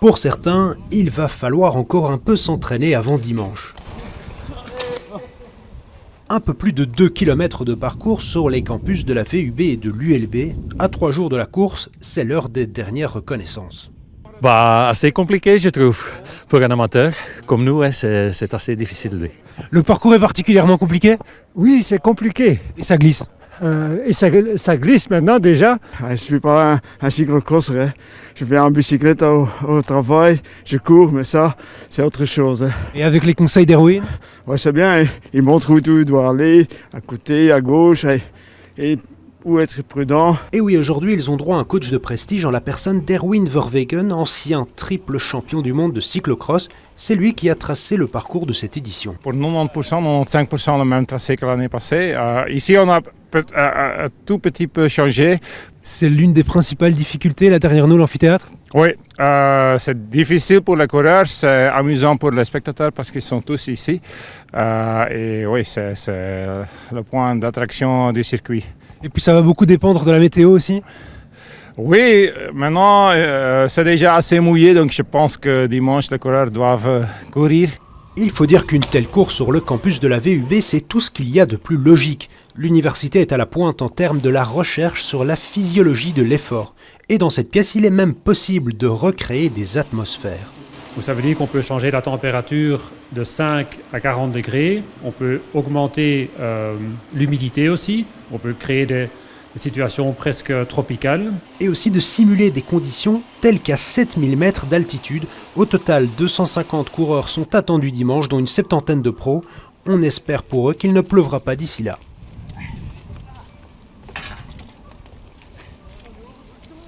Pour certains, il va falloir encore un peu s'entraîner avant dimanche. Un peu plus de 2 km de parcours sur les campus de la VUB et de l'ULB. À 3 jours de la course, c'est l'heure des dernières reconnaissances. Assez compliqué, je trouve. Pour un amateur comme nous, c'est assez difficile. Le parcours est particulièrement compliqué ? Oui, c'est compliqué. Et ça glisse. Et ça glisse maintenant déjà. Je ne suis pas un cyclocrosseur. Je vais en bicyclette au travail, je cours, mais ça, c'est autre chose. Et avec les conseils d'Erwin ? Ouais, c'est bien, il montre où tu dois aller, à côté, à gauche, et où être prudent. Et oui, aujourd'hui, ils ont droit à un coach de prestige en la personne d'Erwin Verwegen, ancien triple champion du monde de cyclocross. C'est lui qui a tracé le parcours de cette édition. Pour 90%, 95% le même tracé que l'année passée. Ici, on a un tout petit peu changé. C'est l'une des principales difficultés, là derrière nous, l'amphithéâtre ? Oui, c'est difficile pour les coureurs, c'est amusant pour les spectateurs parce qu'ils sont tous ici. Et oui, c'est le point d'attraction du circuit. Et puis ça va beaucoup dépendre de la météo aussi ? Oui, maintenant c'est déjà assez mouillé, donc je pense que dimanche les coureurs doivent courir. Il faut dire qu'une telle course sur le campus de la VUB, c'est tout ce qu'il y a de plus logique. L'université est à la pointe en termes de la recherche sur la physiologie de l'effort. Et dans cette pièce, il est même possible de recréer des atmosphères. Ça veut dire qu'on peut changer la température de 5 à 40 degrés. On peut augmenter l'humidité aussi. On peut créer des situations presque tropicales. Et aussi de simuler des conditions telles qu'à 7000 mètres d'altitude. Au total, 250 coureurs sont attendus dimanche, dont une 70aine de pros. On espère pour eux qu'il ne pleuvra pas d'ici là.